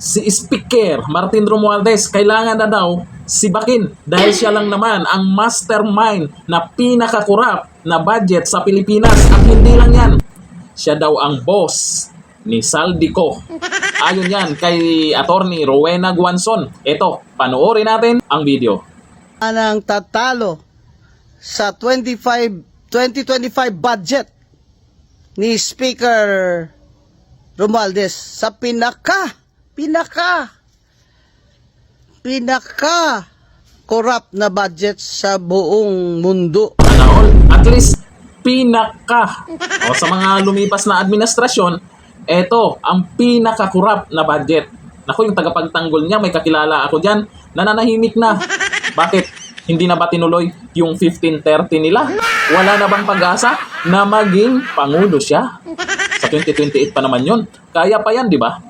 si Speaker Martin Romualdez, kailangan na daw sibakin dahil siya lang naman ang mastermind na pinakakurap na budget sa Pilipinas. At hindi lang yan, siya daw ang boss ni Saldico. Ayon yan kay Attorney Rowena Guanzon. Ito, panoorin natin ang video. Ang tatalo sa 2025 budget ni Speaker Romualdez sa pinaka corrupt na budget sa buong mundo. All, at least pinaka o sa mga lumipas na administrasyon, eto ang pinaka-corrupt na budget. Naku, yung tagapagtanggol niya, may kakilala ako dyan, nananahimik na. Bakit? Hindi na ba tinuloy yung 1530 nila? Wala na bang pag-asa na maging pangulo siya? Sa 2028 pa naman yun. Kaya pa yan, di ba?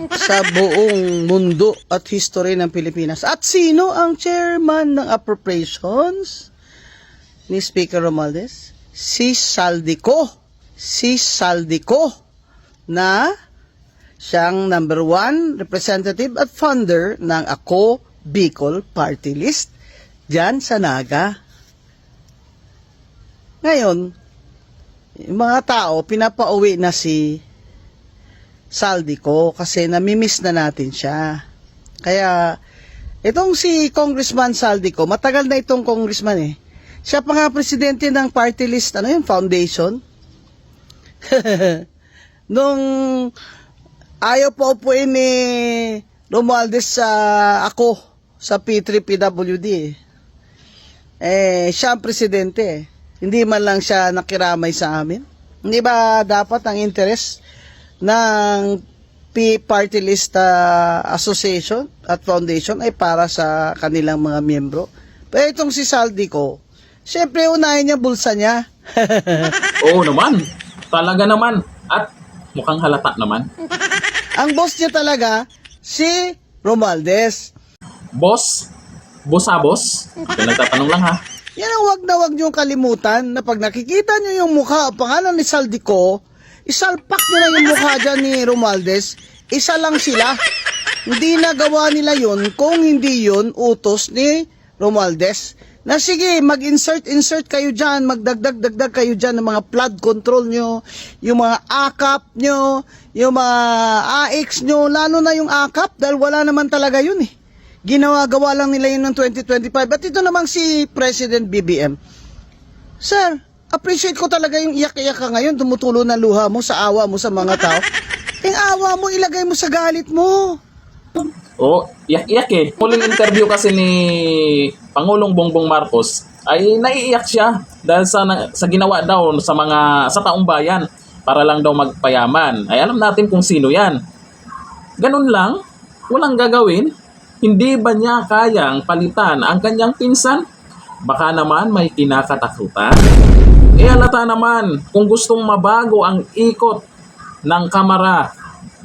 Sa buong mundo at history ng Pilipinas. At sino ang chairman ng appropriations ni Speaker Romualdez? Si Saldico. Si Saldico na siyang number 1 representative at founder ng Ako Bicol Party List diyan sa Naga. Ngayon, yung mga tao pinapauwi na si Saldico kasi namimiss na natin siya. Kaya itong si Congressman Saldico, matagal na itong congressman eh. Siya pa nga presidente ng party list, ano yun, foundation. Nung ayaw pa upuin ni Romualdez sa ako sa P3PWD siya ang presidente. Hindi man lang siya nakiramay sa amin. Hindi ba dapat ang interest ng Party List Association at Foundation ay para sa kanilang mga miyembro? Pero itong si Saldico, siyempre unahin niya bulsa niya. Oo naman. Talaga naman. At mukhang halata naman. Ang boss niya talaga, si Romualdez. Boss? Boss? Kaya nagtatanong lang ha. Yan ang wag na wag niyong kalimutan na pag nakikita niyo yung mukha o pangalan ni Saldico, isalpak nyo na yung mukha dyan ni Romualdez, isa lang sila. Hindi nagawa nila yun kung hindi yun utos ni Romualdez. Na sige, mag-insert kayo dyan, magdagdag kayo dyan ng mga flood control nyo, yung mga AKAP nyo, yung mga AX nyo, lalo na yung AKAP dahil wala naman talaga yun eh. Ginawa-gawa lang nila yun ng 2025. At ito namang si President BBM. Sir, appreciate ko talaga yung iyak-iyak ka ngayon, tumutulo na luha mo sa awa mo sa mga tao. Yung awa mo, ilagay mo sa galit mo. Oo, iyak-iyak eh. Huling interview kasi ni Pangulong Bongbong Marcos ay naiiyak siya dahil sa ginawa daw sa taong bayan para lang daw magpayaman. Ay alam natin kung sino yan. Ganun lang, walang gagawin. Hindi ba niya kayang palitan ang kanyang pinsan? Baka naman may kinakatakutan. Halata naman kung gustong mabago ang ikot ng kamara,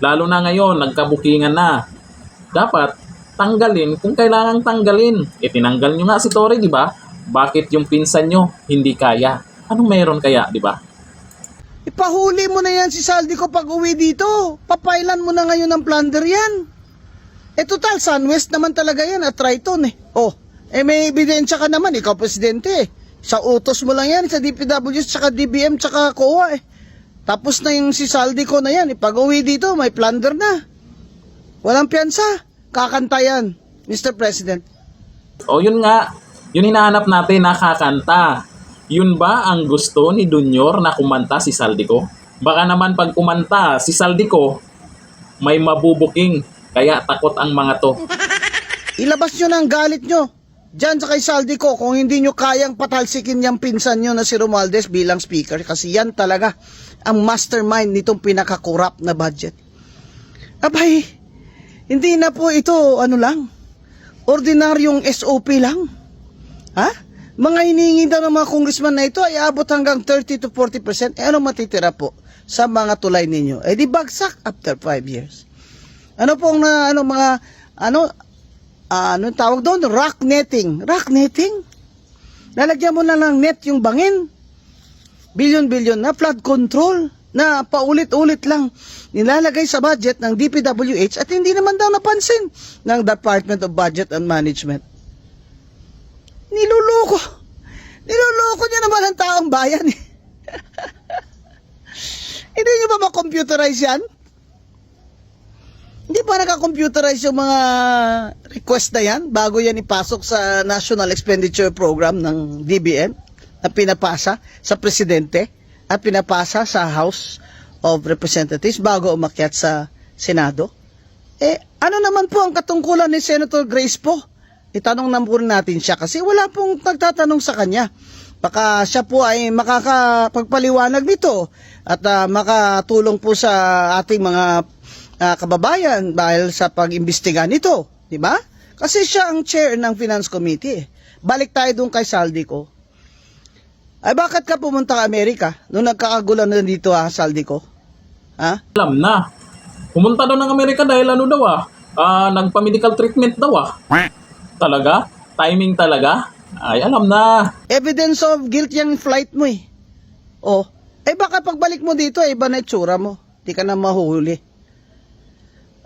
lalo na ngayon, nagkabukingan na. Dapat tanggalin kung kailangang tanggalin. Tinanggal nyo nga si Tory, di ba? Bakit yung pinsan nyo hindi kaya? Anong meron kaya, di ba? Ipahuli mo na yan si Saldico pag uwi dito. Papailan mo na ngayon ng plunder yan. Total, Sunwest naman talaga yan at Triton eh. May ebidensya ka naman, ikaw presidente eh. Sa utos mo lang yan, sa DPWs, tsaka DBM, tsaka COA eh. Tapos na yung si Saldico na yan, pag-uwi dito, may plunder na. Walang piyansa, kakanta yan, Mr. President. Yun nga, yun hinahanap natin, nakakanta. Yun ba ang gusto ni Junior na kumanta si Saldico? Baka naman pag kumanta si Saldico, may mabubuking, kaya takot ang mga to. Ilabas nyo na ang galit nyo. Diyan sa kay Saldico, kung hindi nyo kayang patalsikin yung pinsan nyo na si Romualdez bilang speaker, kasi yan talaga ang mastermind nitong pinaka-corrupt na budget. Abay, hindi na po ito, ordinaryong SOP lang. Ha? Mga hinihingi daw ng mga congressman na ito ay abot hanggang 30 to 40%. Ano matitira po sa mga tulay ninyo? Di bagsak after 5 years. Ano pong anong tawag doon? Rock netting. Rock netting? Lalagyan mo na ng net yung bangin. Bilyon-bilyon na flood control. na paulit-ulit lang nilalagay sa budget ng DPWH at hindi naman daw napansin ng Department of Budget and Management. Niluloko. Niluloko niya naman ang taong bayan eh. Hindi niyo ba ma-computerize yan? Hindi ba naka-computerize yung mga request na yan bago yan ipasok sa National Expenditure Program ng DBM na pinapasa sa Presidente at pinapasa sa House of Representatives bago umakyat sa Senado? Ano naman po ang katungkulan ni Senator Grace po? Itanong na muna natin siya kasi wala pong nagtatanong sa kanya. Baka siya po ay makakapagpaliwanag nito at makatulong po sa ating mga kababayan dahil sa pag-imbestiga nito, di ba? Kasi siya ang chair ng Finance Committee. Balik tayo dun kay Saldico. Ay bakit ka pumunta ka Amerika nung nagkakagulan na dito Saldico? Ha? Alam na. Pumunta daw ng Amerika dahil ano daw nagpa-medical treatment daw Talaga? Timing talaga? Ay, alam na. Evidence of guilt yung flight mo eh. Baka pagbalik mo dito, iba na itsura mo. Di ka na mahuli.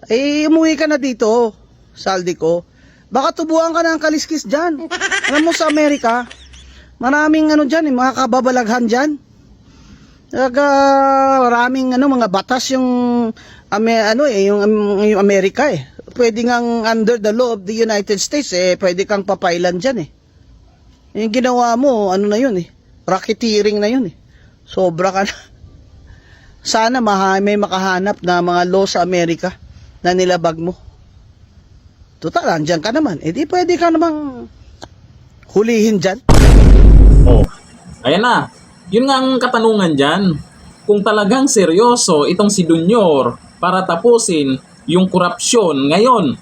Umuwi ka na dito, Saldico. Baka tubuhan ka ng kaliskis dyan. Alam mo sa Amerika, maraming dyan, mga kababalaghan dyan. Maraming mga batas yung yung Amerika eh. Pwede ngang under the law of the United States pwede kang papailan dyan eh. Yung ginawa mo, na yun eh. Racketeering na yun eh. Sobra ka na. Sana may makahanap na mga law sa Amerika na nilabag mo. Total, andyan ka naman. Di pwede ka namang hulihin dyan. Ayan na. Yun nga ang katanungan dyan. Kung talagang seryoso itong si Dunyor para tapusin yung korupsyon ngayon,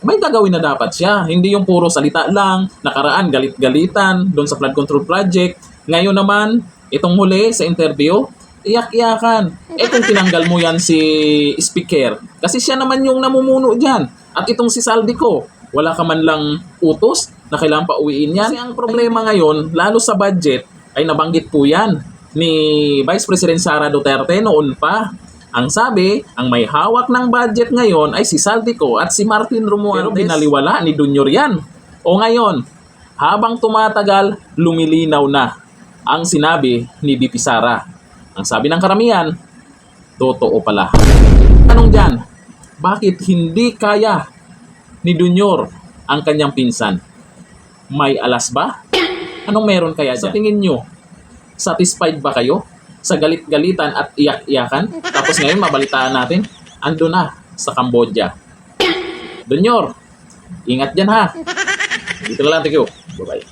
may gagawin na dapat siya. Hindi yung puro salita lang, nakaraan galit-galitan doon sa flood control project. Ngayon naman, itong huli sa interview, iyak-iyakan. Kung tinanggal mo yan si speaker, kasi siya naman yung namumuno dyan. At itong si Saldico, wala ka man lang utos na kailangan pa uwiin yan. Kasi ang problema ngayon, lalo sa budget, ay nabanggit po yan ni Vice President Sara Duterte noon pa. Ang sabi, ang may hawak ng budget ngayon ay si Saldico at si Martin Romualdez. Pero binaliwala ni Dunyor yan. Ngayon, habang tumatagal, lumilinaw na ang sinabi ni VP Sara. Ang sabi ng karamihan, totoo pala. Tanong dyan, bakit hindi kaya ni Dunyor ang kanyang pinsan? May alas ba? Anong meron kaya dyan? Sa tingin nyo, satisfied ba kayo sa galit-galitan at iyak-iyakan? Tapos ngayon mabalitaan natin, ando na sa Cambodia. Dunyor, ingat dyan ha. Dito na lang, thank you. Bye-bye.